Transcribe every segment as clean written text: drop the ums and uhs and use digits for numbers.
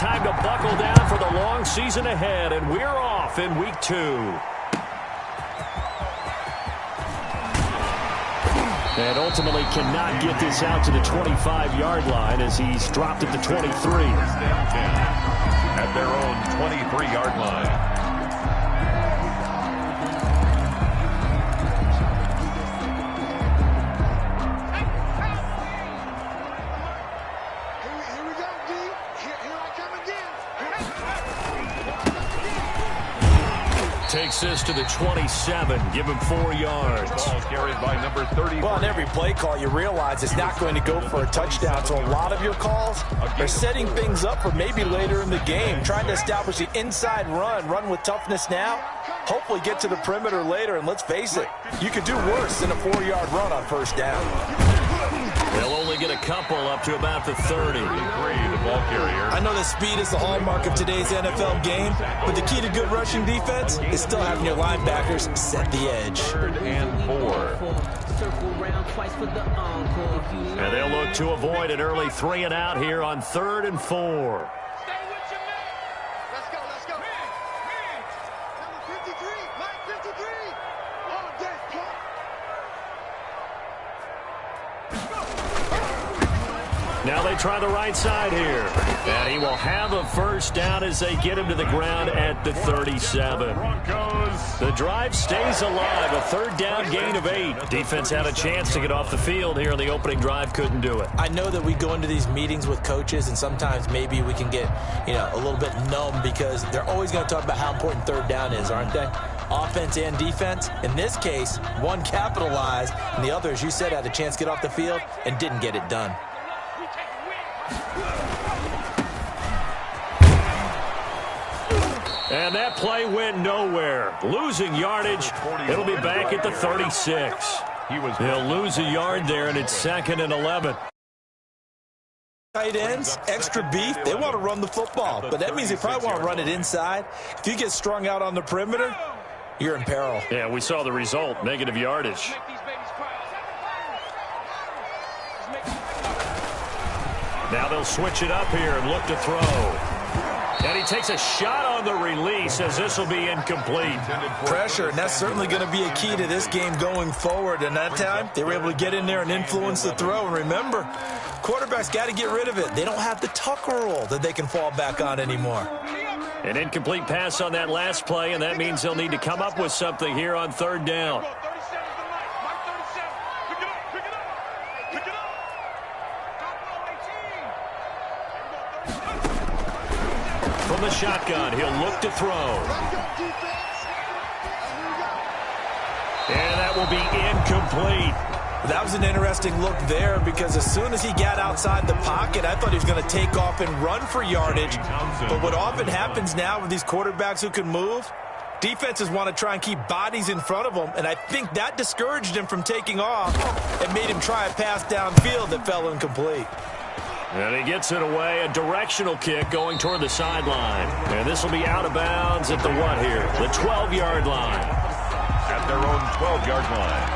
time to buckle down for the long season ahead, and we're off in week 2. And ultimately cannot get this out to the 25-yard line as he's dropped at the 23. At their own 23-yard line. Takes this to the 27. Give him 4 yards. Ball carried by number 30. Well, on every play call, you realize it's not going to go for a touchdown. So a lot of your calls are setting things up for maybe later in the game, trying to establish the inside run with toughness now, hopefully get to the perimeter later. And let's face it, you could do worse than a 4-yard run on first down. They'll only get a couple up to about the 30. The ball carrier. I know that speed is the hallmark of today's NFL game, but the key to good rushing defense is still having your linebackers set the edge. 3rd and 4. And they'll look to avoid an early 3 and out here on 3rd and 4. Now they try the right side here. And he will have a first down as they get him to the ground at the 37. The drive stays alive. A 3rd down gain of 8. Defense had a chance to get off the field here on the opening drive. Couldn't do it. I know that we go into these meetings with coaches, and sometimes maybe we can get, a little bit numb because they're always going to talk about how important 3rd down is, aren't they? Offense and defense. In this case, one capitalized, and the other, as you said, had a chance to get off the field and didn't get it done. And that play went nowhere. Losing yardage. It'll be back at the 36. They'll lose a yard there, and it's 2nd and 11. Tight ends, extra beef, they want to run the football, but that means they probably want to run it inside. If you get strung out on the perimeter, you're in peril. Yeah, we saw the result, negative yardage. Now they'll switch it up here and look to throw. And he takes a shot on the release as this will be incomplete. Pressure, and that's certainly going to be a key to this game going forward. And that time, they were able to get in there and influence the throw. And remember, quarterbacks got to get rid of it. They don't have the Tucker rule that they can fall back on anymore. An incomplete pass on that last play, and that means they'll need to come up with something here on 3rd down. From the shotgun, he'll look to throw. And that will be incomplete. That was an interesting look there because as soon as he got outside the pocket, I thought he was going to take off and run for yardage. But what often happens now with these quarterbacks who can move, defenses want to try and keep bodies in front of them, and I think that discouraged him from taking off and made him try a pass downfield that fell incomplete. And he gets it away, a directional kick going toward the sideline. And this will be out of bounds at the what here? The 12-yard line. At their own 12-yard line.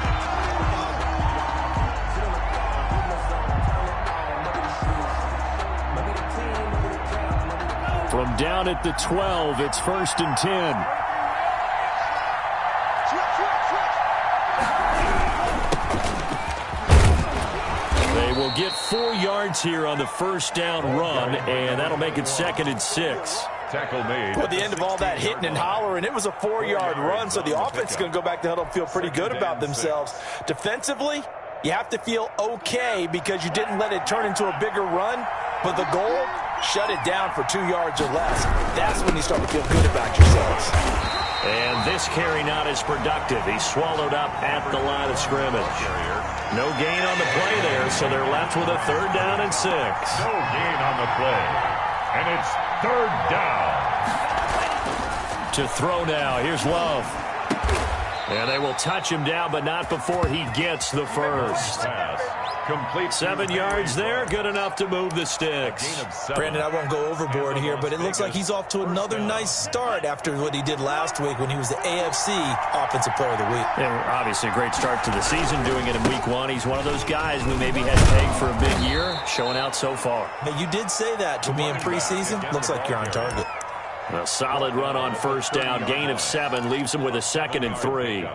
From down at the 12, it's 1st and 10. Will get 4 yards here on the first down run, and that'll make it 2nd and 6. Tackle made. Well, at the end of all that hitting and hollering, it was a 4-yard run, so the offense is going to go back to huddle and feel pretty good about themselves. Defensively, you have to feel okay because you didn't let it turn into a bigger run, but the goal, shut it down for 2 yards or less. That's when you start to feel good about yourselves. And this carry not as productive. He's swallowed up at the line of scrimmage. No gain on the play there, so they're left with a 3rd down and 6. No gain on the play. And it's 3rd down. To throw now. Here's Love. And they will touch him down, but not before he gets the first. Complete. 7 yards there, good enough to move the sticks. Brandon, I won't go overboard here, but it looks like he's off to another nice start after what he did last week when he was the AFC Offensive Player of the Week. Yeah, obviously a great start to the season doing it in week 1. He's one of those guys we maybe had pegged for a big year, showing out so far. Now, you did say that to me in preseason. Looks like you're on target. A solid run on first down, gain of 7, leaves him with a 2nd and 3.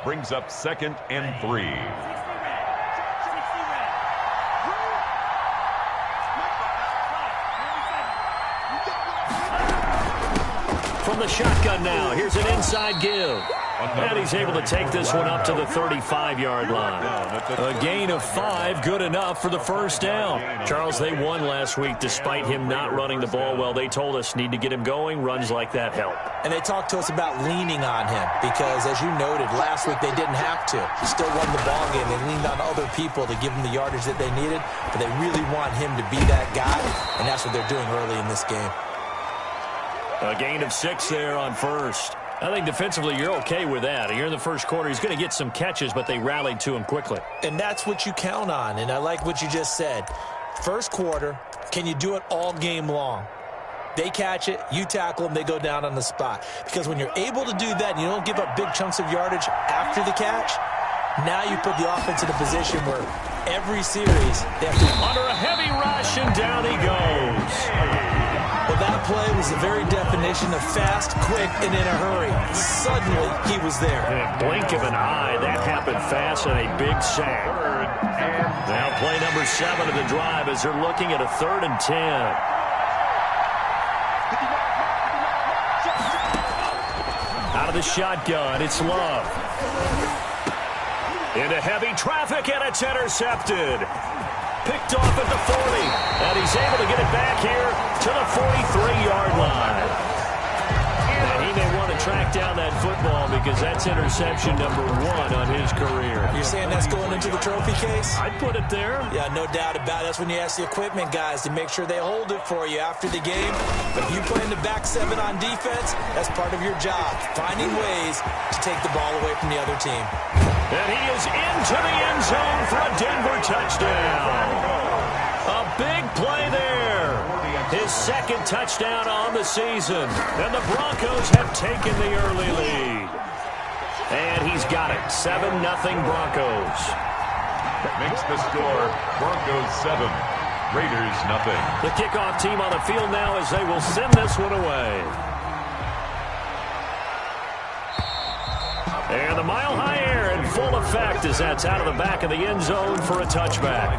Brings up 2nd and 3. From the shotgun now, here's an inside give. And he's able to take this one up to the 35-yard line. A gain of 5, good enough for the first down. Charles, they won last week despite him not running the ball well. They told us need to get him going. Runs like that help. And they talked to us about leaning on him because, as you noted, last week they didn't have to. He still won the ball game. They leaned on other people to give him the yardage that they needed, but they really want him to be that guy, and that's what they're doing early in this game. A gain of 6 there on first. I think defensively you're okay with that. Here in the first quarter, he's going to get some catches, but they rallied to him quickly. And that's what you count on, and I like what you just said. First quarter, can you do it all game long? They catch it, you tackle them, they go down on the spot. Because when you're able to do that and you don't give up big chunks of yardage after the catch, now you put the offense in a position where every series they have to... Under a heavy rush, and down he goes. Well, that play was the very definition of fast, quick, and in a hurry. Suddenly, he was there. In a blink of an eye, that happened fast and a big sack. Now play number 7 of the drive as they're looking at a 3rd and 10. Out of the shotgun, it's Love. Into heavy traffic, and it's intercepted. Picked off at the 40, and he's able to get it back here to the 43-yard line. And he may want to track down that football because that's interception number 1 on his career. You're saying that's going into the trophy case? I'd put it there. Yeah, no doubt about it. That's when you ask the equipment guys to make sure they hold it for you after the game. But if you play in the back 7 on defense, that's part of your job, finding ways to take the ball away from the other team. And he is into the end zone for a Denver touchdown. A big play there. His 2nd touchdown on the season. And the Broncos have taken the early lead. And he's got it. 7-0 Broncos. Makes the score Broncos 7, Raiders 0. The kickoff team on the field now as they will send this one away. And the mile-high air in full effect as that's out of the back of the end zone for a touchback.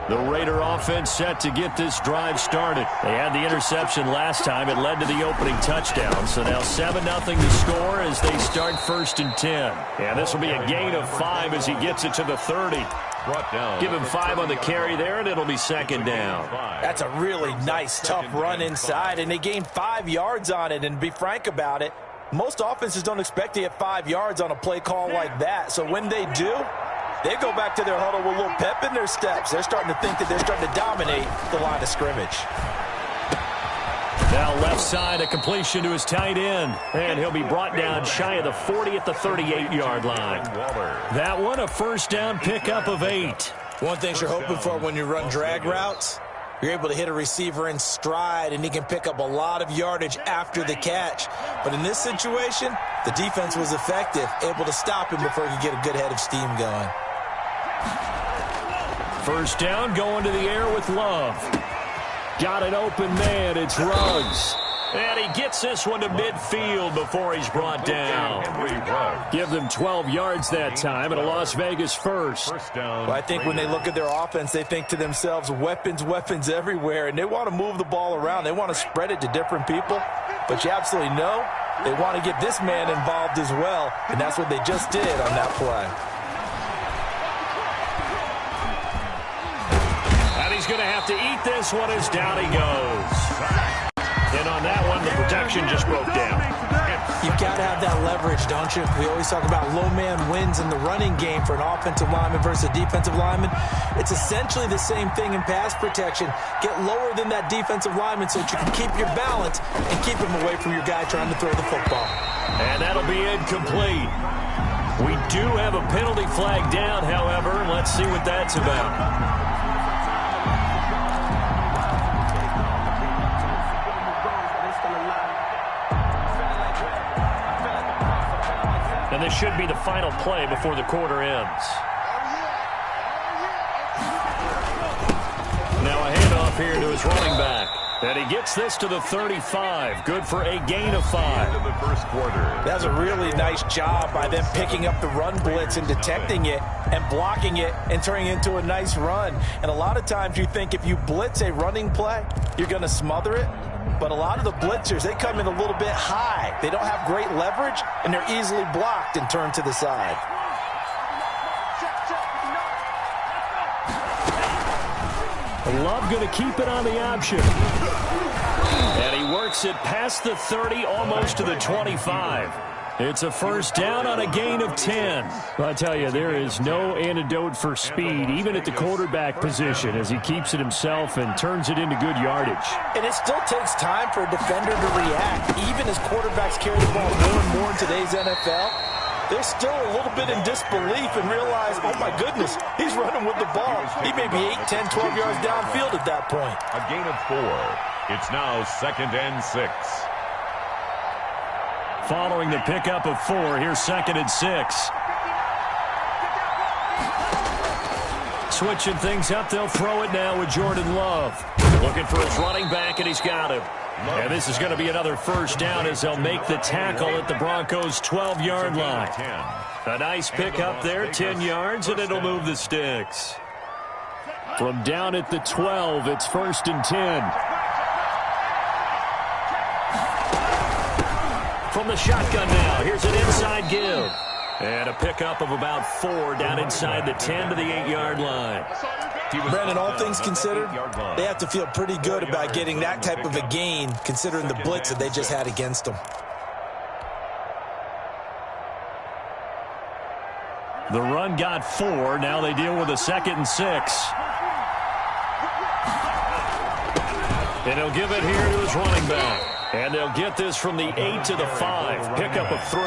The Raider offense set to get this drive started. They had the interception last time. It led to the opening touchdown. So now 7-0 the score as they start 1st and 10. And this will be a gain of 5 as he gets it to the 30. Give him 5 on the carry there, and it'll be 2nd down. That's a really nice, tough run inside, and they gained 5 yards on it. And to be frank about it, most offenses don't expect to get 5 yards on a play call like that. So when they do, they go back to their huddle with a little pep in their steps. They're starting to think that they're starting to dominate the line of scrimmage. Now left side, a completion to his tight end. And he'll be brought down shy of the 40 at the 38-yard line. That one, a first down pickup of 8. One thing you're hoping for when you run drag routes, you're able to hit a receiver in stride, and he can pick up a lot of yardage after the catch. But in this situation, the defense was effective, able to stop him before he could get a good head of steam going. First down, going to the air with Love. Got an open man, it's Ruggs. And he gets this one to midfield before he's brought down. Give them 12 yards that time and a Las Vegas first. Well, I think when they look at their offense, they think to themselves, weapons, weapons everywhere, and they want to move the ball around. They want to spread it to different people. But you absolutely know they want to get this man involved as well, and that's what they just did on that play. He's going to have to eat this one as down he goes. And on that one, the protection just broke down. You've got to have that leverage, don't you? We always talk about low man wins in the running game for an offensive lineman versus a defensive lineman. It's essentially the same thing in pass protection. Get lower than that defensive lineman so that you can keep your balance and keep him away from your guy trying to throw the football. And that'll be incomplete. We do have a penalty flag down, however. Let's see what that's about. And this should be the final play before the quarter ends. Now a handoff here to his running back. And he gets this to the 35. Good for a gain of 5. In the first quarter. That's a really nice job by them picking up the run blitz and detecting it and blocking it and turning it into a nice run. And a lot of times you think if you blitz a running play, you're going to smother it. But a lot of the blitzers, they come in a little bit high. They don't have great leverage, and they're easily blocked and turned to the side. Love going to keep it on the option. And he works it past the 30, almost to the 25. It's a first down on a gain of 10. I tell you, there is no antidote for speed, even at the quarterback position, as he keeps it himself and turns it into good yardage. And it still takes time for a defender to react. Even as quarterbacks carry the ball more and more in today's NFL, they're still a little bit in disbelief and realize, oh my goodness, he's running with the ball. He may be 8, 10, 12 yards downfield at that point. A gain of 4. It's now 2nd and 6. Following the pickup of 4, here's 2nd and 6. Switching things up, they'll throw it now with Jordan Love. Looking for his running back, and he's got him. And this is going to be another first down as they'll make the tackle at the Broncos' 12-yard line. A nice pickup there, 10 yards, and it'll move the sticks. From down at the 12, it's 1st and 10. From the shotgun now, here's an inside give. And a pickup of about 4 down inside the 10 to the 8-yard line. Brandon, all things considered, they have to feel pretty good about getting that type of a gain, considering the blitz that they just had against them. The run got 4. Now they deal with a 2nd and 6. And he'll give it here to his running back. And they'll get this from the 8 to the 5. Pickup of 3.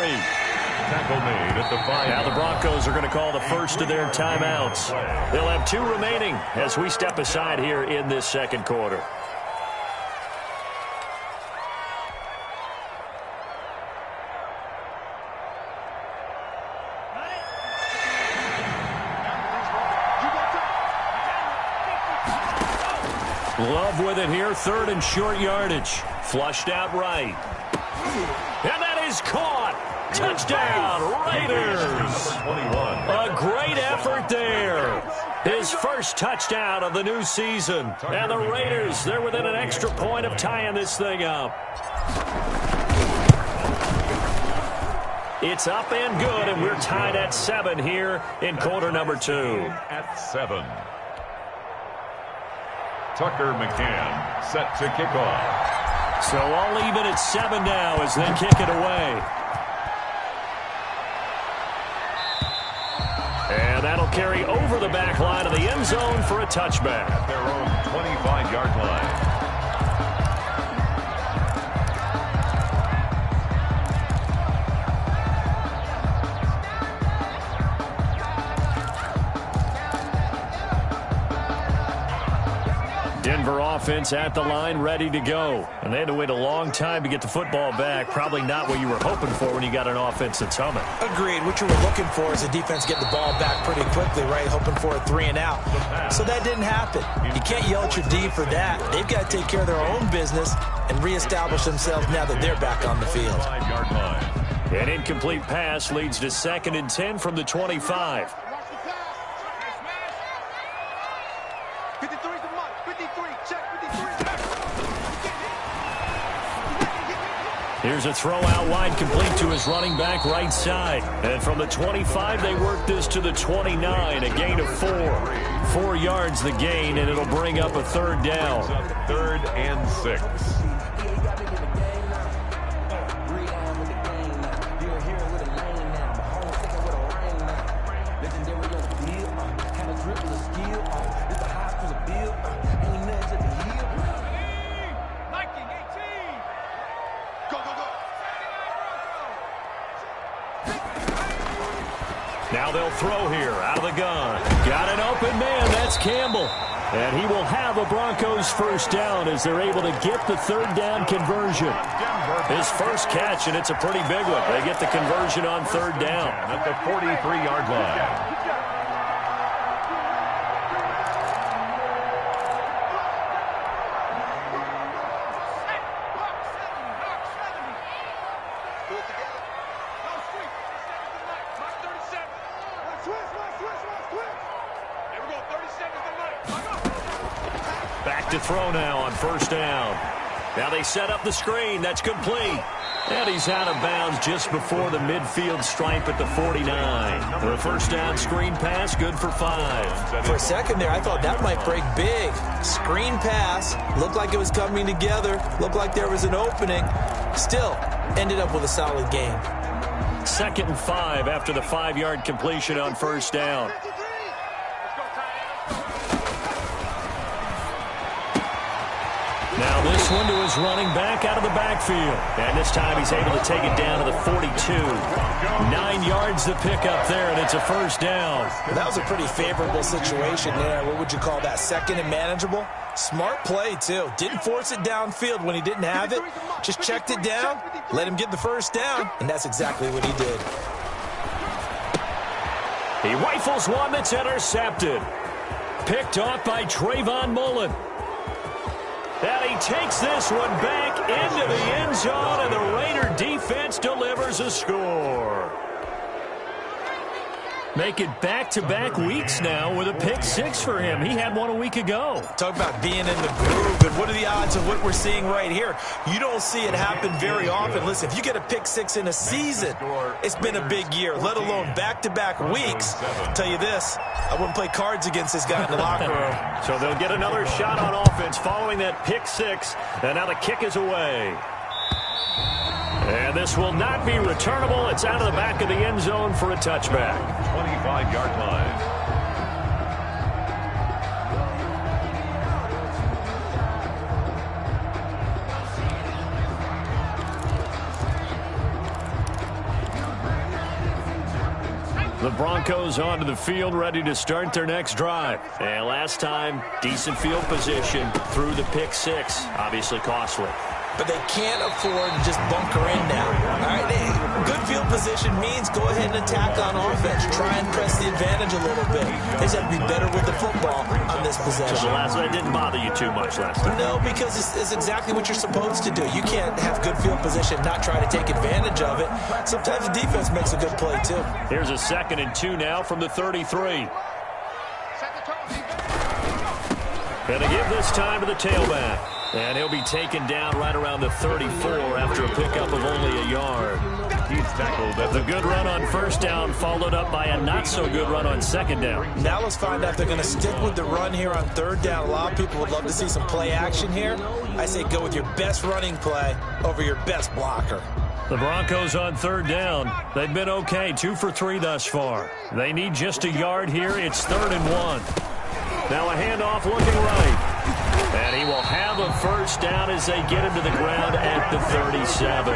Tackle made at the 5. Now the Broncos are going to call the first of their timeouts. They'll have 2 remaining as we step aside here in this second quarter. Love with it here, 3rd and short yardage. Flushed out right. And that is caught. Touchdown, Raiders. A great effort there. His first touchdown of the new season. And the Raiders, they're within an extra point of tying this thing up. It's up and good, and we're tied at 7 here in quarter number 2. At 7. Tucker McCann set to kick off. So all even at 7 now as they kick it away. And that'll carry over the back line of the end zone for a touchback. At their own 25-yard line. Denver offense at the line, ready to go. And they had to wait a long time to get the football back. Probably not what you were hoping for when you got an offense that's humming. Agreed. What you were looking for is a defense getting the ball back pretty quickly, right? Hoping for a 3 and out. So that didn't happen. You can't yell at your D for that. They've got to take care of their own business and reestablish themselves now that they're back on the field. 5-yard line. An incomplete pass leads to 2nd and 10 from the 25. Here's a throw out wide, complete to his running back right side. And from the 25, they work this to the 29, a gain of 4. 4 yards the gain, and it'll bring up a 3rd down. 3rd and 6. Now they'll throw here out of the gun. Got an open man. That's Campbell. And he will have a Broncos first down as they're able to get the third down conversion. His first catch, and it's a pretty big one. They get the conversion on third down. At the 43-yard line. Back to throw now on first down. Now they set up the screen. That's complete. And he's out of bounds just before the midfield stripe at the 49. For a first down screen pass, good for 5. For a second there, I thought that might break big. Screen pass. Looked like it was coming together. Looked like there was an opening. Still, ended up with a solid game. 2nd and 5 after the 5-yard completion on first down. Now this one to his running back out of the backfield. And this time he's able to take it down to the 42. 9 yards to pick up there, and it's a first down. That was a pretty favorable situation there. What would you call that? Second and manageable? Smart play, too. Didn't force it downfield when he didn't have it. Just checked it down, let him get the first down, and that's exactly what he did. He rifles one that's intercepted. Picked off by Trayvon Mullen. And he takes this one back into the end zone, and the Raider defense delivers a score. Make it back-to-back weeks now with a pick 6 for him. He had one a week ago. Talk about being in the groove, and what are the odds of what we're seeing right here? You don't see it happen very often. Listen, if you get a pick 6 in a season, it's been a big year, let alone back-to-back weeks. I'll tell you this, I wouldn't play cards against this guy in the locker room. So they'll get another shot on offense following that pick 6, and now the kick is away. And this will not be returnable. It's out of the back of the end zone for a touchback. 25-yard line. The Broncos onto the field, ready to start their next drive. And last time, decent field position through the pick 6. Obviously costly. But they can't afford to just bunker in now. All right, good field position means go ahead and attack on offense. Try and press the advantage a little bit. They just have to be better with the football on this possession. So the last one didn't bother you too much last time. No, because it's exactly what you're supposed to do. You can't have good field position, not try to take advantage of it. Sometimes the defense makes a good play, too. Here's a 2nd and 2 now from the 33. Gonna give this time to the tailback. And he'll be taken down right around the 34 after a pickup of only a yard. He's tackled at the good run on first down, followed up by a not-so-good run on second down. Now let's find out if they're going to stick with the run here on third down. A lot of people would love to see some play action here. I say go with your best running play over your best blocker. The Broncos on third down. They've been okay, 2 for 3 thus far. They need just a yard here. It's 3rd and 1. Now a handoff looking right. And he will have a first down as they get him to the ground at the 37.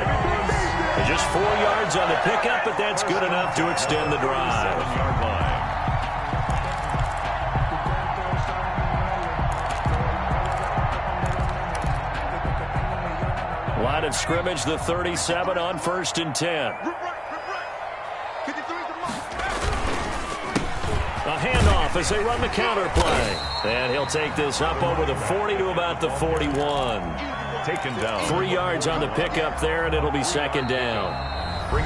Just 4 yards on the pickup, but that's good enough to extend the drive. Line of scrimmage, the 37 on 1st and 10. A handoff as they run the counter play. And he'll take this up over the 40 to about the 41. Taken down. 3 yards on the pickup there, and it'll be 2nd down.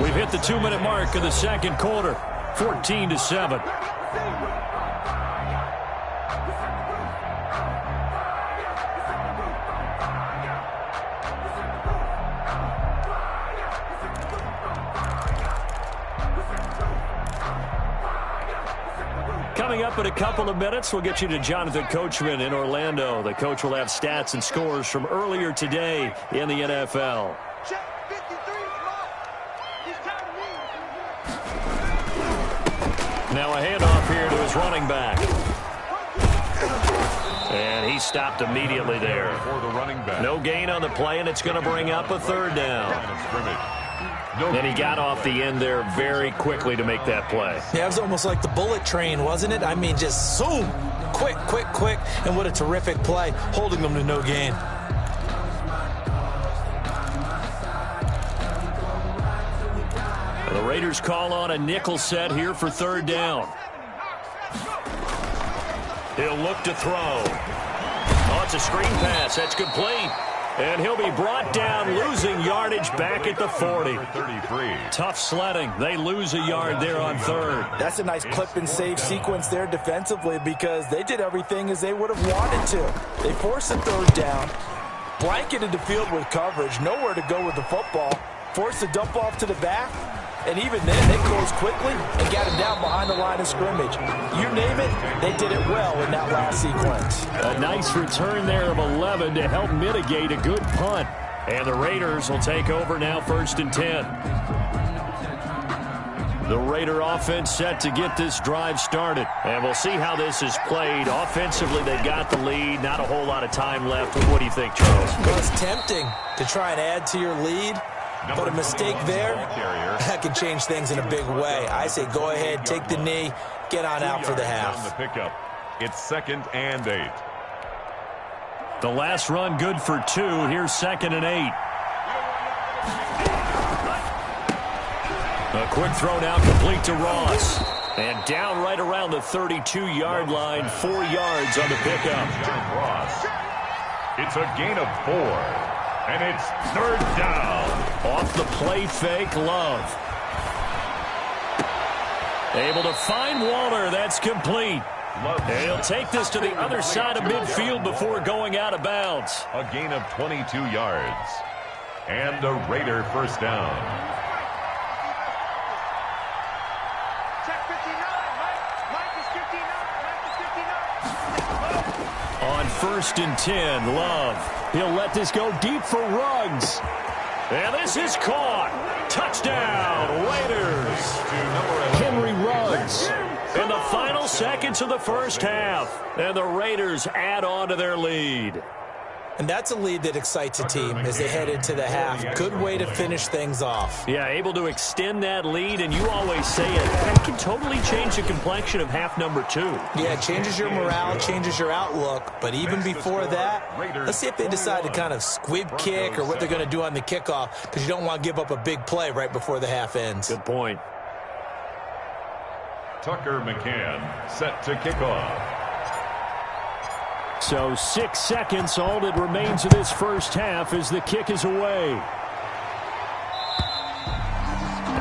We've hit the 2-minute mark of the 2nd quarter. 14-7. Coming up in a couple of minutes, we'll get you to Jonathan Coachman in Orlando. The coach will have stats and scores from earlier today in the NFL. Now a handoff here to his running back. And he stopped immediately there. For the running back. No gain on the play, and it's going to bring up a 3rd down. And he got off the end there very quickly to make that play. Yeah, it was almost like the bullet train, wasn't it? I mean, just zoom, quick, quick, quick, and what a terrific play, holding them to no gain. The Raiders call on a nickel set here for third down. He'll look to throw. Oh, it's a screen pass. That's complete. And he'll be brought down, losing yardage back at the 40. 33. Tough sledding. They lose a yard there on third. That's a nice clip and save sequence there defensively because they did everything as they would have wanted to. They forced a third down, blanketed the field with coverage, nowhere to go with the football, forced the dump off to the back, and even then they closed quickly and got him down behind the line of scrimmage. You name it, they did it well in that last sequence. A nice return there of 11 to help mitigate a good punt. And the Raiders will take over now, 1st and 10. The Raider offense set to get this drive started. And we'll see how this is played. Offensively, they've got the lead. Not a whole lot of time left. What do you think, Charles? Well, it's tempting to try and add to your lead. But a mistake there, that can change things in a big way. I say go ahead, take the knee, get on out for the half. It's 2nd and 8. The last run good for 2. Here's 2nd and 8. A quick throw now complete to Ross. And down right around the 32-yard line, 4 yards on the pickup. Ross. It's a gain of 4. And it's 3rd down. Off the play fake, Love. Able to find Waller. That's complete. And he'll take this to the other side of midfield before going out of bounds. A gain of 22 yards. And a Raider 1st down. Check 59. Mike is 59. On 1st and 10, Love. He'll let this go deep for Ruggs. And this is caught. Touchdown, Raiders. Henry Ruggs. In the final seconds of the first half. And the Raiders add on to their lead. And that's a lead that excites a team as they head into the half. Good way to finish things off. Yeah, able to extend that lead, and you always say it. That can totally change the complexion of half number 2. Yeah, it changes your morale, changes your outlook. But even before that, let's see if they decide to kind of squib kick or what they're going to do on the kickoff, because you don't want to give up a big play right before the half ends. Good point. Tucker McCann set to kick off. So 6 seconds, all that remains of this first half as the kick is away.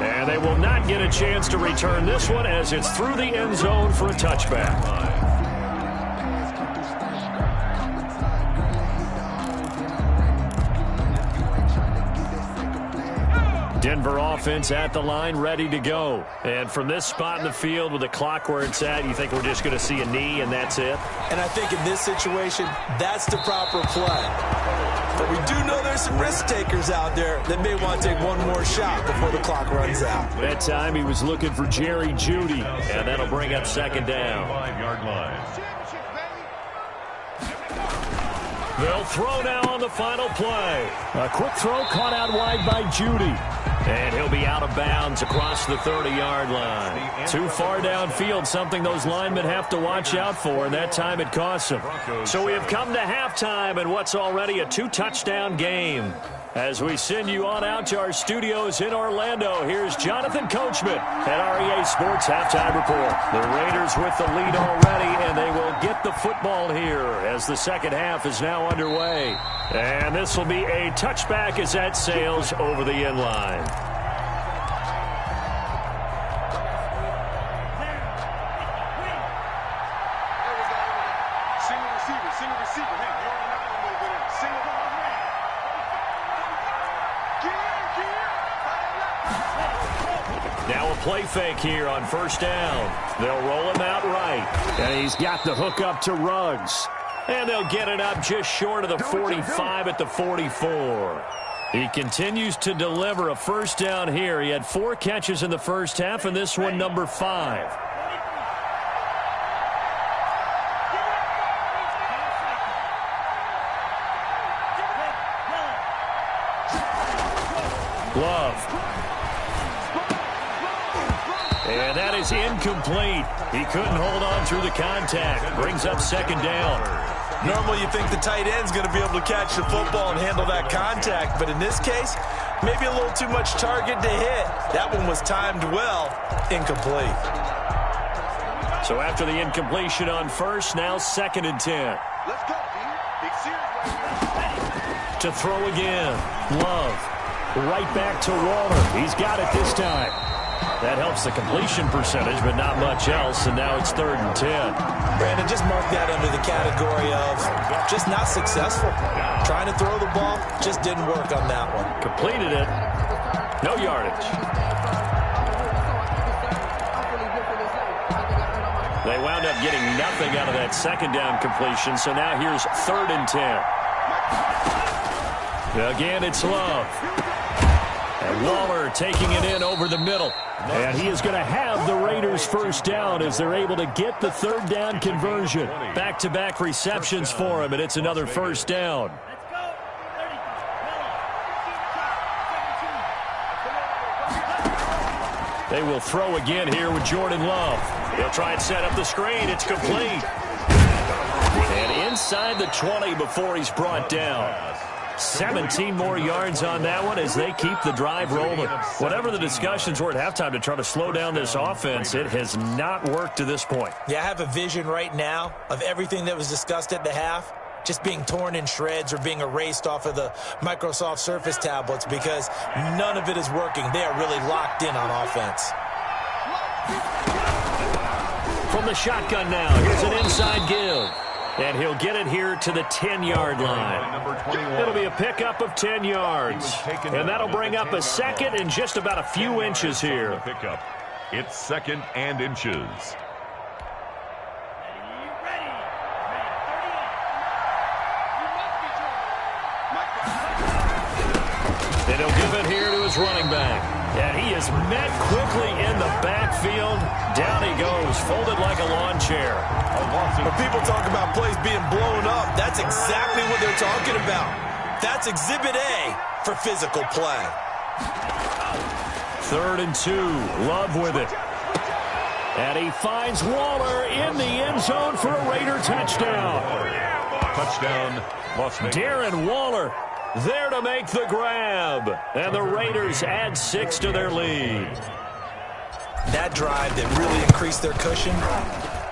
And they will not get a chance to return this one as it's through the end zone for a touchback. Denver offense at the line, ready to go. And from this spot in the field with the clock where it's at, you think we're just going to see a knee and that's it? And I think in this situation, that's the proper play. But we do know there's some risk takers out there that may want to take one more shot before the clock runs out. That time he was looking for Jerry Jeudy, and that'll bring up 2nd down. 5-yard line. They'll throw now on the final play. A quick throw caught out wide by Jeudy. And he'll be out of bounds across the 30-yard line. Too far downfield, something those linemen have to watch out for, and that time it costs them. So we have come to halftime in what's already a 2-touchdown game. As we send you on out to our studios in Orlando, here's Jonathan Coachman at REA Sports Halftime Report. The Raiders with the lead already, and they will get the football here as the second half is now underway. And this will be a touchback as that sails over the end line. Single receiver. Hey, you're on that one over there. Single man. Now a play fake here on 1st down. They'll roll him out right. And he's got the hook up to Ruggs. And they'll get it up just short of the 45 at the 44. He continues to deliver a 1st down here. He had 4 catches in the first half, and this one number 5. Love that is incomplete. He couldn't hold on through the contact. Brings up second down. Normally you think the tight end's going to be able to catch the football and handle that contact, but in this case, maybe a little too much target to hit. That one was timed well, incomplete. So after the incompletion on first, now 2nd and 10. Let's go, D. Big series. To throw again. Love. Right back to Waller. He's got it this time. That helps the completion percentage, but not much else, and now it's 3rd and 10. Brandon, just mark that under the category of just not successful. Trying to throw the ball, just didn't work on that one. Completed it. No yardage. They wound up getting nothing out of that 2nd down completion, so now here's 3rd and 10. Again, it's Love. And Waller taking it in over the middle. And he is going to have the Raiders first down as they're able to get the 3rd down conversion. Back-to-back receptions for him, and it's another first down. They will throw again here with Jordan Love. He'll try and set up the screen. It's complete. And inside the 20 before he's brought down. 17 more yards on that one as they keep the drive rolling. Whatever the discussions were at halftime to try to slow down this offense, it has not worked to this point. Yeah, I have a vision right now of everything that was discussed at the half just being torn in shreds or being erased off of the Microsoft Surface tablets because none of it is working. They are really locked in on offense. From the shotgun now, here's an inside give. And he'll get it here to the 10-yard line. It'll be a pickup of 10 yards. And that'll bring up a 2nd and just about a few inches here. It's 2nd and inches. And he'll give it here to his running back. And he is met quickly in the backfield. Down he goes, folded like a lawn chair. When people talk about plays being blown up, that's exactly what they're talking about. That's Exhibit A for physical play. 3rd and 2. Love with it. And he finds Waller in the end zone for a Raider touchdown. Touchdown, Las Vegas. Darren Waller there to make the grab. And the Raiders add 6 to their lead. That drive that really increased their cushion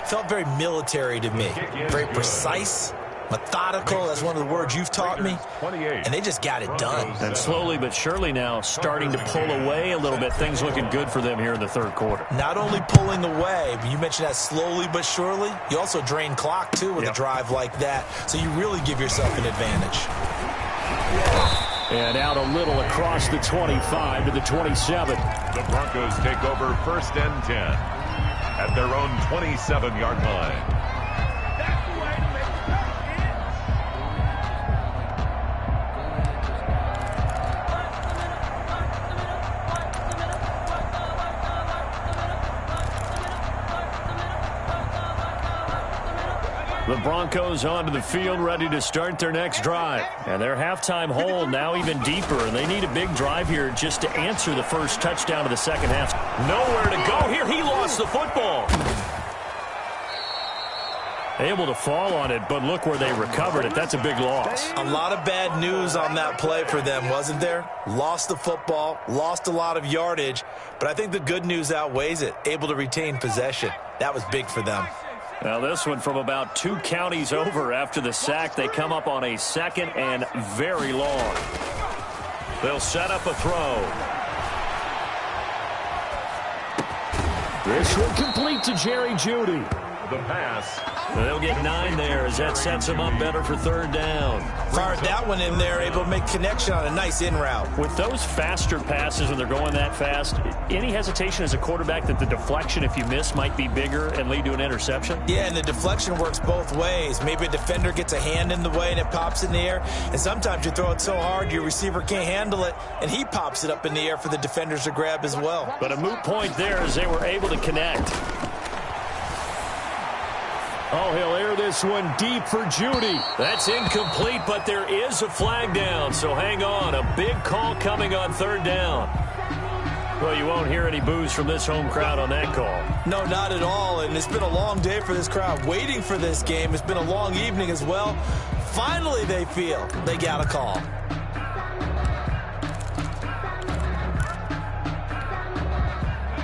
felt very military to me. Very precise, methodical. That's one of the words you've taught me. And they just got it done. And slowly but surely now starting to pull away a little bit. Things looking good for them here in the 3rd quarter. Not only pulling away, but you mentioned that slowly but surely. You also drain clock, too, with a drive like that. So you really give yourself an advantage. And out a little across the 25 to the 27. The Broncos take over 1st and 10 at their own 27-yard line. The Broncos onto the field ready to start their next drive. And their halftime hole now even deeper. And they need a big drive here just to answer the first touchdown of the 2nd half. Nowhere to go here. He lost the football. Able to fall on it, but look where they recovered it. That's a big loss. A lot of bad news on that play for them, wasn't there? Lost the football, lost a lot of yardage. But I think the good news outweighs it. Able to retain possession. That was big for them. Now this one from about 2 counties over after the sack. They come up on a 2nd and very long. They'll set up a throw. This one complete to Jerry Jeudy. The pass. They'll get 9 there as that sets them up better for 3rd down. Fired that one in there, able to make connection on a nice in route. With those faster passes when they're going that fast, any hesitation as a quarterback that the deflection, if you miss, might be bigger and lead to an interception? Yeah, and the deflection works both ways. Maybe a defender gets a hand in the way and it pops in the air. And sometimes you throw it so hard your receiver can't handle it, and he pops it up in the air for the defenders to grab as well. But a moot point there as they were able to connect. Oh, he'll air this one deep for Jeudy. That's incomplete, but there is a flag down, so hang on. A big call coming on 3rd down. Well, you won't hear any boos from this home crowd on that call. No, not at all, and it's been a long day for this crowd waiting for this game. It's been a long evening as well. Finally, they feel they got a call.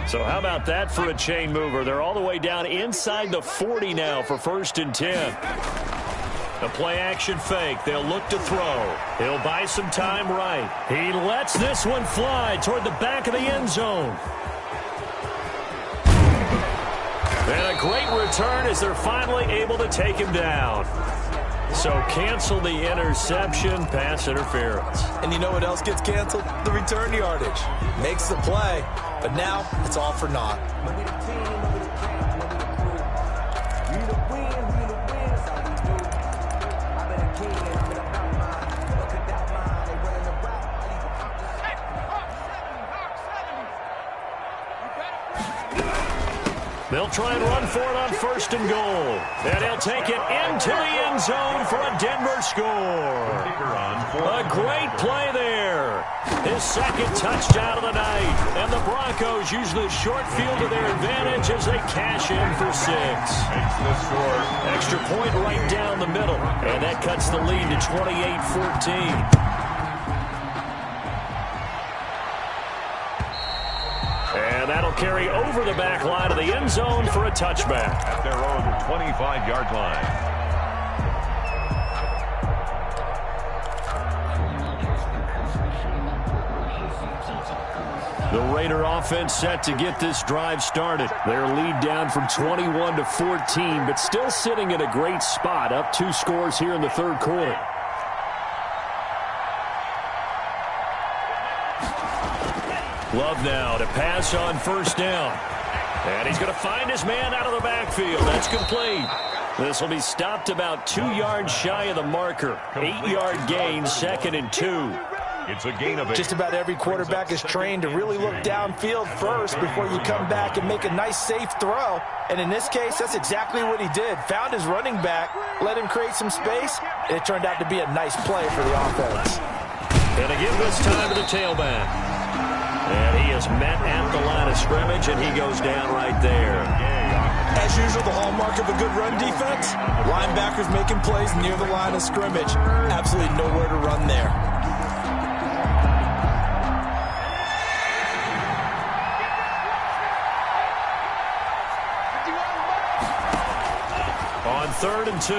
So how about that for a chain mover? They're all the way down inside the 40 now for 1st and 10. A play-action fake. They'll look to throw. He'll buy some time right. He lets this one fly toward the back of the end zone. And a great return as they're finally able to take him down. So cancel the interception, pass interference. And you know what else gets canceled? The return yardage. Makes the play, but now it's all for naught. They'll try and run for it on 1st and goal. And he'll take it into the end zone for a Denver score. A great play there. His 2nd touchdown of the night. And the Broncos use the short field to their advantage as they cash in for 6. Extra point right down the middle. And that cuts the lead to 28-14. And that'll carry over the back line of the end zone for a touchback. At their own 25-yard line. The Raider offense set to get this drive started. Their lead down from 21 to 14, but still sitting in a great spot, up 2 scores here in the 3rd quarter. Love now to pass on 1st down. And he's going to find his man out of the backfield. That's complete. This will be stopped about 2 yards shy of the marker. 8-yard gain, 2nd and 2. It's a gain of 8. Just about every quarterback is trained to really look downfield first before you come back and make a nice, safe throw. And in this case, that's exactly what he did. Found his running back, let him create some space, and it turned out to be a nice play for the offense. And again this time to the tailback. And he is met at the line of scrimmage, and he goes down right there. As usual, the hallmark of a good run defense, linebackers making plays near the line of scrimmage. Absolutely nowhere to run there. On 3rd and 2,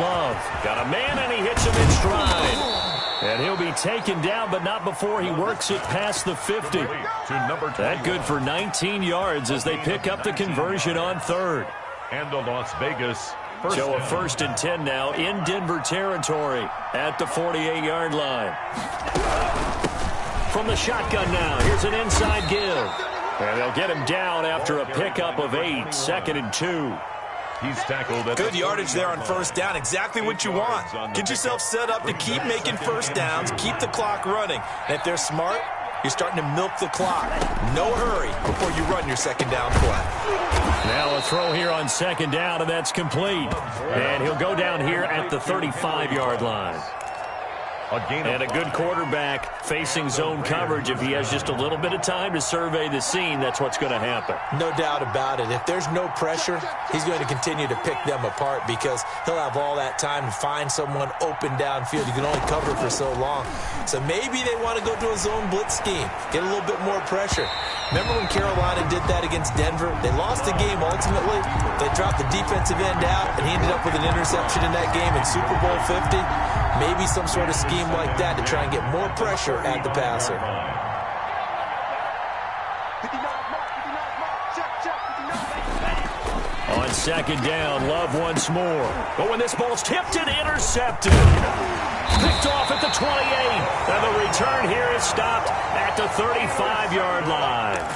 Love got a man, and he hits him in stride. And he'll be taken down, but not before he works it past the 50. That good for 19 yards as they pick up the conversion on 3rd. And the Las Vegas So a 1st and 10 now in Denver territory at the 48-yard line. From the shotgun now, here's an inside give. And they'll get him down after a pickup of 8, 2nd and 2. He's tackled at good yardage there on 1st down. Exactly what you want. Get yourself set up to keep making 1st downs, keep the clock running. And if they're smart, you're starting to milk the clock. No hurry before you run your 2nd down play. Now a throw here on 2nd down, and that's complete. And he'll go down here at the 35-yard line. And a good quarterback facing zone coverage. If he has just a little bit of time to survey the scene, that's what's going to happen. No doubt about it. If there's no pressure, he's going to continue to pick them apart because he'll have all that time to find someone open downfield. You can only cover for so long. So maybe they want to go to a zone blitz scheme, get a little bit more pressure. Remember when Carolina did that against Denver? They lost the game ultimately. They dropped the defensive end out, and he ended up with an interception in that game in Super Bowl 50. Maybe some sort of scheme like that to try and get more pressure at the passer. On 2nd down, Love once more. But when this ball's tipped and intercepted. Picked off at the 28. And the return here is stopped at the 35-yard line.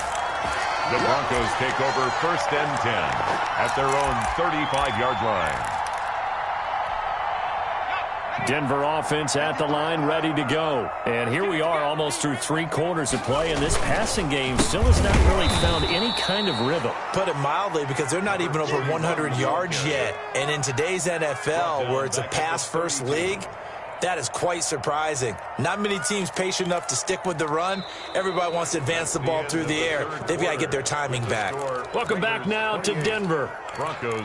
The Broncos take over 1st and 10 at their own 35-yard line. Denver offense at the line, ready to go. And here we are almost through 3 quarters of play, and this passing game still has not really found any kind of rhythm. Put it mildly, because they're not even over 100 yards yet. And in today's NFL, where it's a pass-first league, That is quite surprising. Not many teams patient enough to stick with the run. Everybody wants to advance the ball through the air. They've got to get their timing back. Welcome back now to Denver.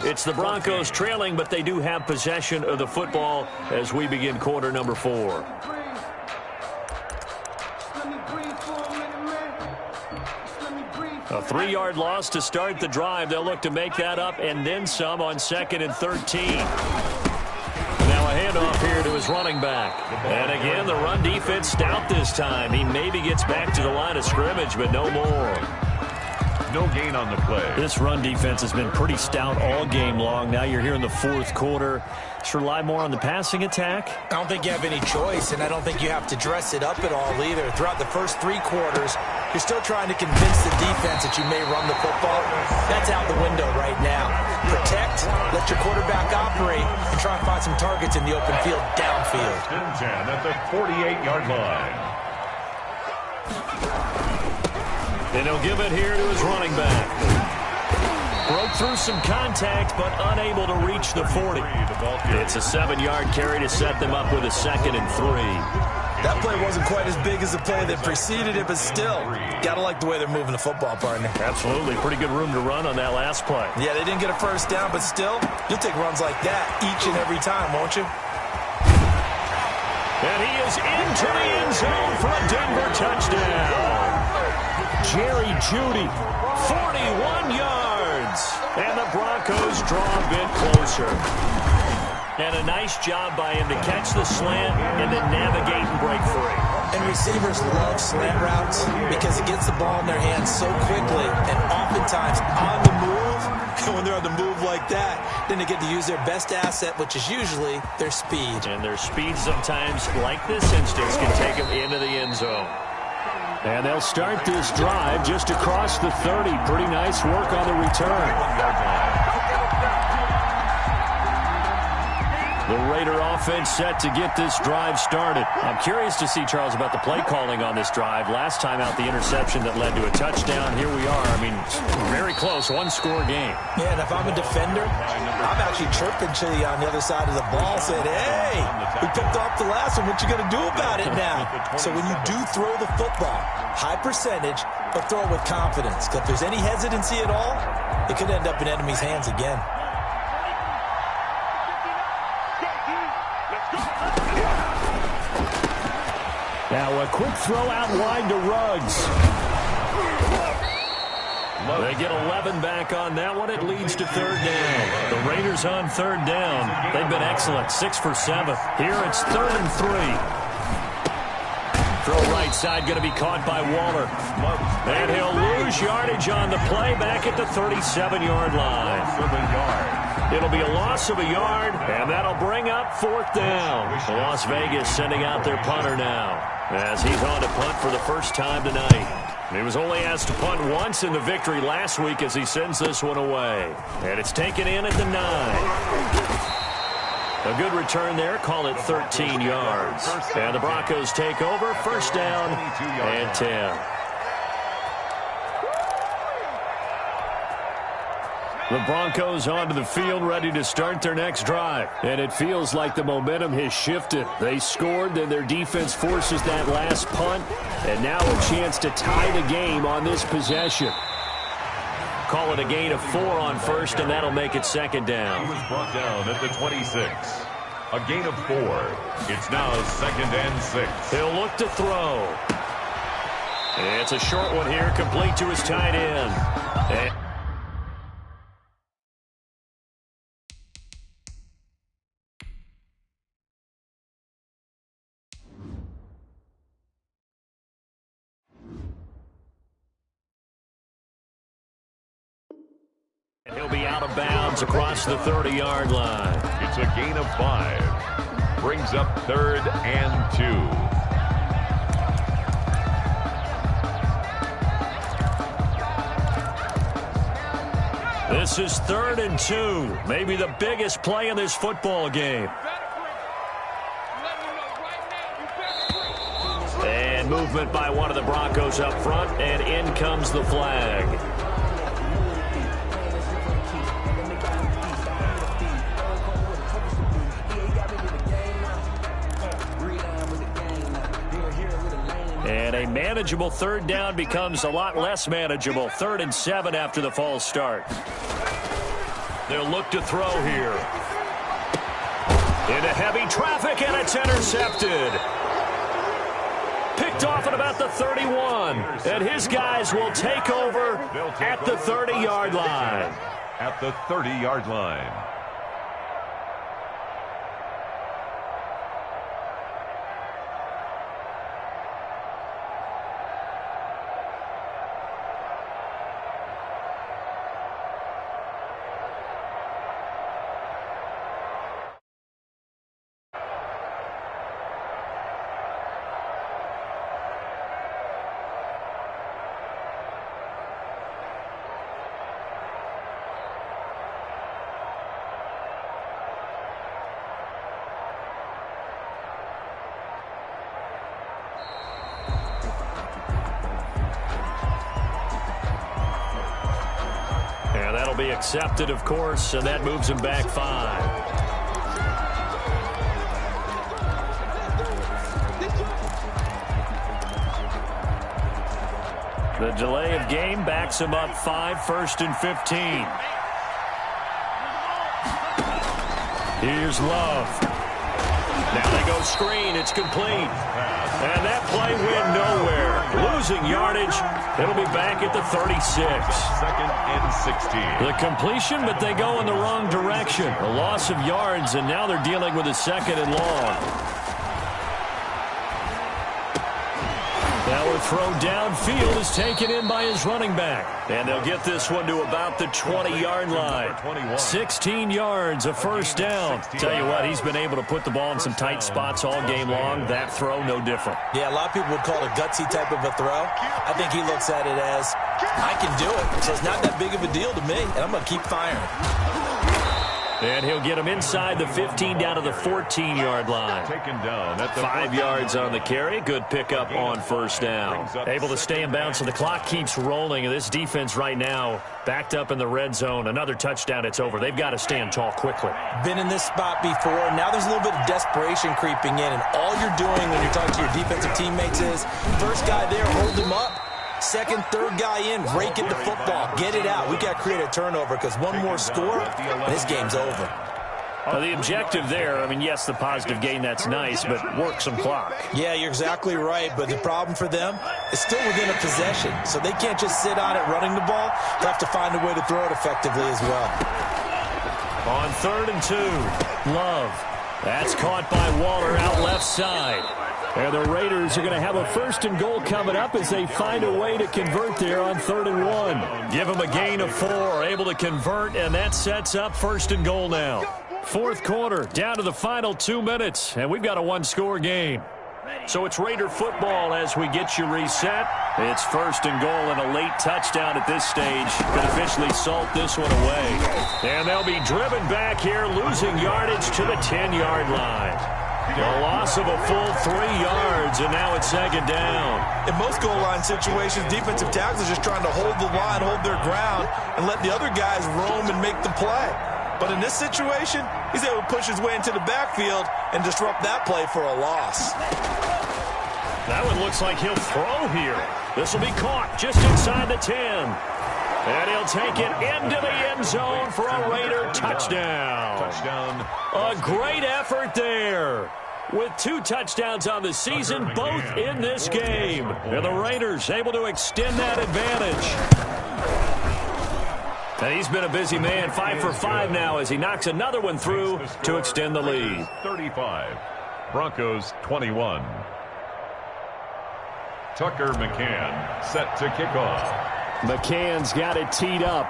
It's the Broncos trailing, but they do have possession of the football as we begin quarter number 4. A 3-yard loss to start the drive. They'll look to make that up and then some on 2nd and 13. Now a handoff here to his running back. And again, the run defense stout this time. He maybe gets back to the line of scrimmage, but no more. No gain on the play. This run defense has been pretty stout all game long. Now you're here in the 4th quarter. Just rely more on the passing attack. I don't think you have any choice, and I don't think you have to dress it up at all either. Throughout the first 3 quarters, you're still trying to convince the defense that you may run the football. That's out the window right now. Protect, let your quarterback operate, and try and find some targets in the open field downfield. 10 at the 48-yard line. And he'll give it here to his running back. Broke through some contact, but unable to reach the 40. It's a 7-yard carry to set them up with a 2nd and 3. That play wasn't quite as big as the play that preceded it, but still, got to like the way they're moving the football, partner. Absolutely. Pretty good room to run on that last play. Yeah, they didn't get a first down, but still, you'll take runs like that each and every time, won't you? And he is into the end zone for a Denver touchdown. Jerry Jeudy, 41 yards. And the Broncos draw a bit closer. And a nice job by him to catch the slant and then navigate and break free. And receivers love slant routes because it gets the ball in their hands so quickly and oftentimes on the move. And when they're on the move like that, then they get to use their best asset, which is usually their speed. And their speed sometimes, like this instance, can take them into the end zone. And they'll start this drive just across the 30. Pretty nice work on the return. The Raider offense set to get this drive started. I'm curious to see, Charles, about the play calling on this drive. Last time out, the interception that led to a touchdown. Here we are. I mean, very close, 1-score game. Yeah, and if I'm a defender, I'm actually chirping to you on the other side of the ball, saying, hey, we picked off the last one. What you going to do about it now? So when you do throw the football, high percentage, but throw it with confidence. Because if there's any hesitancy at all, it could end up in enemy's hands again. Now a quick throw out wide to Ruggs. They get 11 back on that one. It leads to 3rd down. The Raiders on 3rd down. They've been excellent, 6 for 7. Here it's 3rd and 3. Throw right side, going to be caught by Waller. And he'll lose yardage on the play back at the 37-yard line. It'll be a loss of a yard, and that'll bring up 4th down. Las Vegas sending out their punter now, as he's on to punt for the first time tonight. He was only asked to punt once in the victory last week as he sends this one away. And it's taken in at the 9. A good return there. Call it 13 yards. And the Broncos take over. 1st down and 10. The Broncos onto the field, ready to start their next drive. And it feels like the momentum has shifted. They scored, then their defense forces that last punt. And now a chance to tie the game on this possession. Call it a gain of 4 on 1st, and that'll make it 2nd down. He was brought down at the 26. A gain of 4. It's now 2nd and 6. He'll look to throw. It's a short one here, complete to his tight end. And he'll be out of bounds across the 30-yard line. It's a gain of 5. Brings up 3rd and 2. This is 3rd and 2. Maybe the biggest play in this football game. And movement by one of the Broncos up front, and in comes the flag. A manageable third down becomes a lot less manageable. 3rd and 7 after the false start. They'll look to throw here. Into heavy traffic, and it's intercepted. Picked off at about the 31. And his guys will take over at the 30-yard line. At the 30-yard line. That'll be accepted, of course, and that moves him back 5. The delay of game backs him up 5, 1st and 15. Here's Love. Now they go screen. It's complete. And that play went nowhere. Losing yardage. It'll be back at the 36. 2nd and 16. The completion, but they go in the wrong direction. A loss of yards, and now they're dealing with a 2nd and long. Now a throw downfield is taken in by his running back. And they'll get this one to about the 20-yard line. 16 yards, a first down. Tell you what, he's been able to put the ball in some tight spots all game long. That throw, no different. Yeah, a lot of people would call it a gutsy type of a throw. I think he looks at it as, I can do it. So it's not that big of a deal to me, and I'm going to keep firing. And he'll get him inside the 15 down to the 14-yard line. Taken down at the 5 yards on the carry. Good pickup on first down. Able to stay in bounds, so the clock keeps rolling. And this defense right now backed up in the red zone. Another touchdown, it's over. They've got to stand tall quickly. Been in this spot before. Now there's a little bit of desperation creeping in. And all you're doing when you're talking to your defensive teammates is, first guy there, hold him up. Second, third guy in, rake at the football. Get it out. We got to create a turnover because one more score, this game's over. Well, the objective there, I mean, yes, the positive gain, that's nice, but work some clock. Yeah, you're exactly right, but the problem for them is still within a possession. So they can't just sit on it running the ball. They have to find a way to throw it effectively as well. On 3rd and 2, Love. That's caught by Waller out left side. And the Raiders are going to have a 1st and goal coming up as they find a way to convert there on 3rd and 1. Give them a gain of 4, able to convert, and that sets up 1st and goal now. 4th quarter, down to the final 2 minutes, and we've got a 1-score game. So it's Raider football as we get you reset. It's 1st and goal, and a late touchdown at this stage could officially salt this one away. And they'll be driven back here, losing yardage to the 10-yard line. A loss of a full 3 yards, and now it's 2nd down. In most goal line situations, defensive tackles are just trying to hold the line, hold their ground, and let the other guys roam and make the play. But in this situation, he's able to push his way into the backfield and disrupt that play for a loss. That one looks like he'll throw here. This will be caught just inside the 10. And he'll take it into the end zone for a Raider touchdown. A great effort there. With 2 touchdowns on the season, both in this game. And the Raiders able to extend that advantage. And he's been a busy man, 5 for 5 now as he knocks another one through to extend the lead. 35, Broncos 21. Tucker McCann set to kick off. McCann's got it teed up.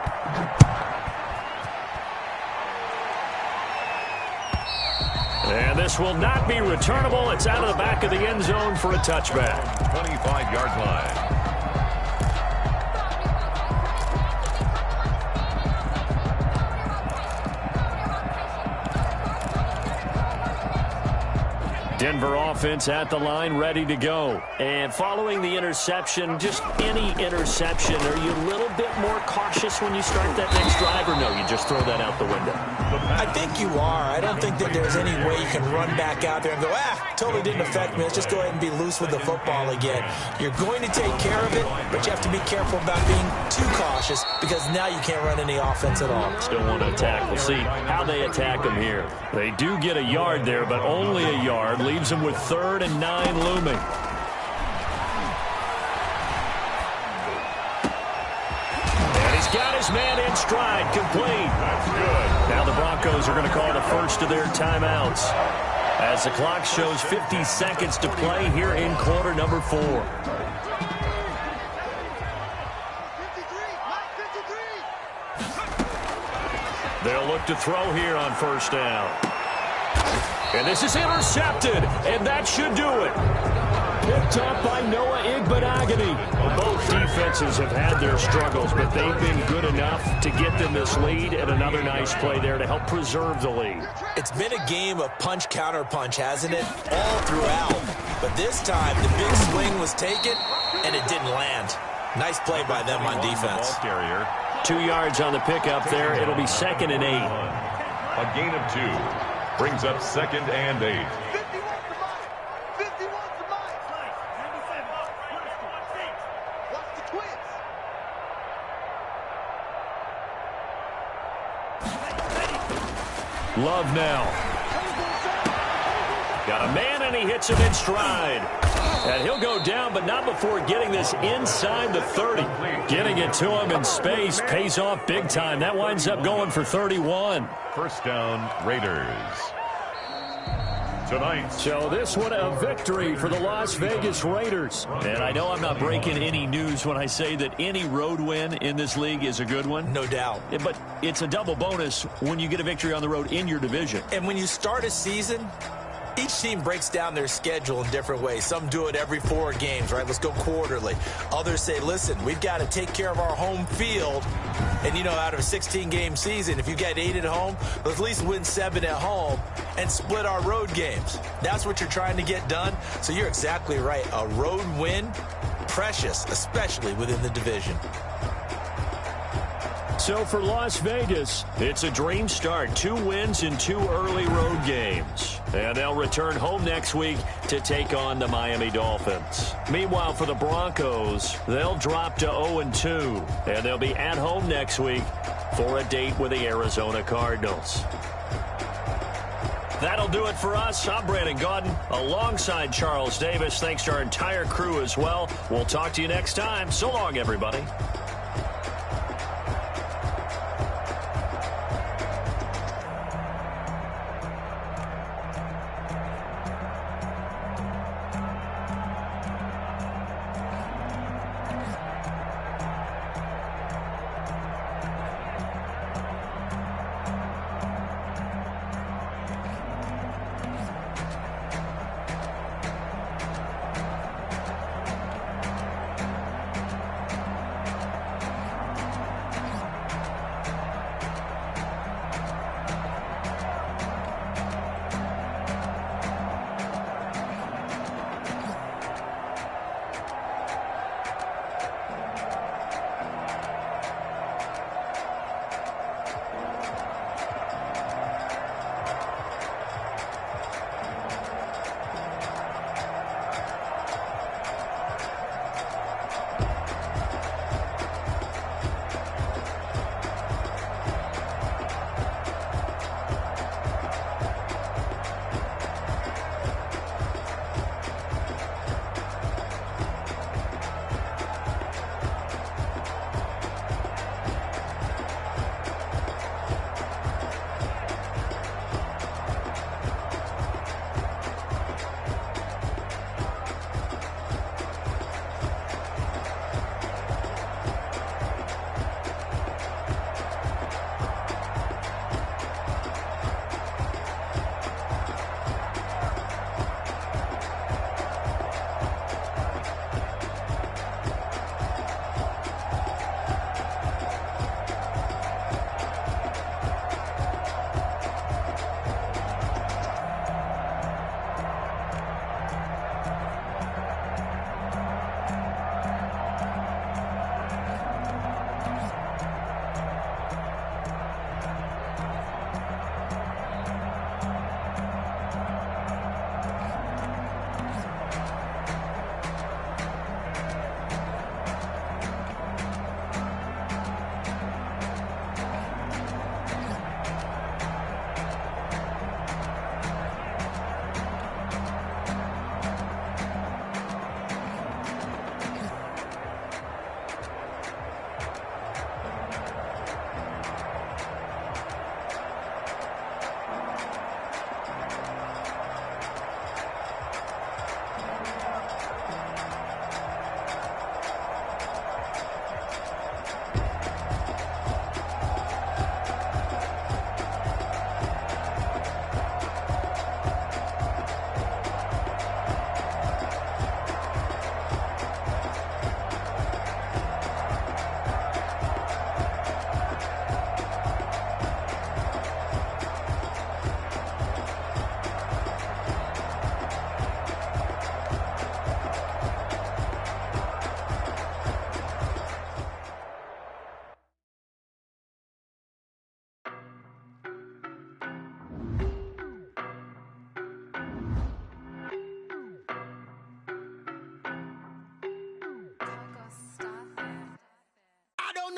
And this will not be returnable. It's out of the back of the end zone for a touchback. 25-yard line. Denver offense at the line, ready to go. And following the interception, just any interception, are you a little bit more cautious when you start that next drive, or no, you just throw that out the window? I think you are. I don't think that there's any way you can run back out there and go, totally didn't affect me. Let's just go ahead and be loose with the football again. You're going to take care of it, but you have to be careful about being too cautious because now you can't run any offense at all. Still want to attack. We'll see how they attack them here. They do get a yard there, but only a yard. Leaves them with 3rd and 9 looming. And he's got his man in stride, complete. That's good. Now the Broncos are going to call the first of their timeouts as the clock shows 50 seconds to play here in quarter number 4. They'll look to throw here on first down. And this is intercepted, and that should do it. Picked up by Noah Igbenogany. Both defenses have had their struggles, but they've been good enough to get them this lead, and another nice play there to help preserve the lead. It's been a game of punch-counter-punch, hasn't it? All throughout. But this time, the big swing was taken, and it didn't land. Nice play by them on defense. 2 yards on the pickup there. It'll be 2nd and 8. A gain of 2. Brings up 2nd and 8. 51 to Mike. 97. Watch the twins. Love now. Got a man, and he hits him in stride. And he'll go down, but not before getting this inside the 30. Getting it to him in space pays off big time. That winds up going for 31. First down, Raiders. Tonight. So this one a victory for the Las Vegas Raiders. And I know I'm not breaking any news when I say that any road win in this league is a good one. No doubt. But it's a double bonus when you get a victory on the road in your division. And when you start a season, each team breaks down their schedule in different ways. Some do it every 4 games, right? Let's go quarterly. Others say, listen, we've got to take care of our home field. And, you know, out of a 16-game season, if you get 8 at home, let's at least win 7 at home and split our road games. That's what you're trying to get done. So you're exactly right. A road win, precious, especially within the division. So for Las Vegas, it's a dream start. 2 wins in 2 early road games. And they'll return home next week to take on the Miami Dolphins. Meanwhile, for the Broncos, they'll drop to 0-2. And they'll be at home next week for a date with the Arizona Cardinals. That'll do it for us. I'm Brandon Gaudin alongside Charles Davis. Thanks to our entire crew as well. We'll talk to you next time. So long, everybody.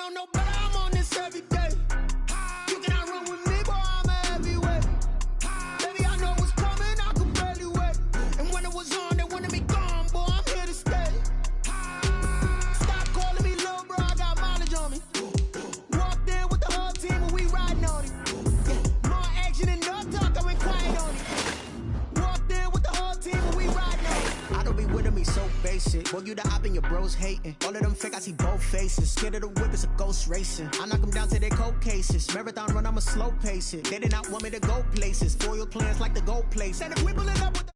don't know better, I'm on this every day. You cannot run with me, boy, I'm a heavyweight. Baby, I know what's coming, I can barely wait. And when it was on, they wanted me gone, boy, I'm here to stay. Stop calling me little bro, I got mileage on me. Walked in with the whole team and we riding on it. More action and no talk, I went quiet on it. Walked in with the whole team and we riding on it. I don't be with me so basic. Boy, you the op and your bros hating. All of them fake, I see both faces. Scared of the whip, it's a ghost racing. I knock them down to their cold cases. Marathon run, I'ma slow pace it. They did not want me to go places. Foil plans like the gold place. And if we pulling up with the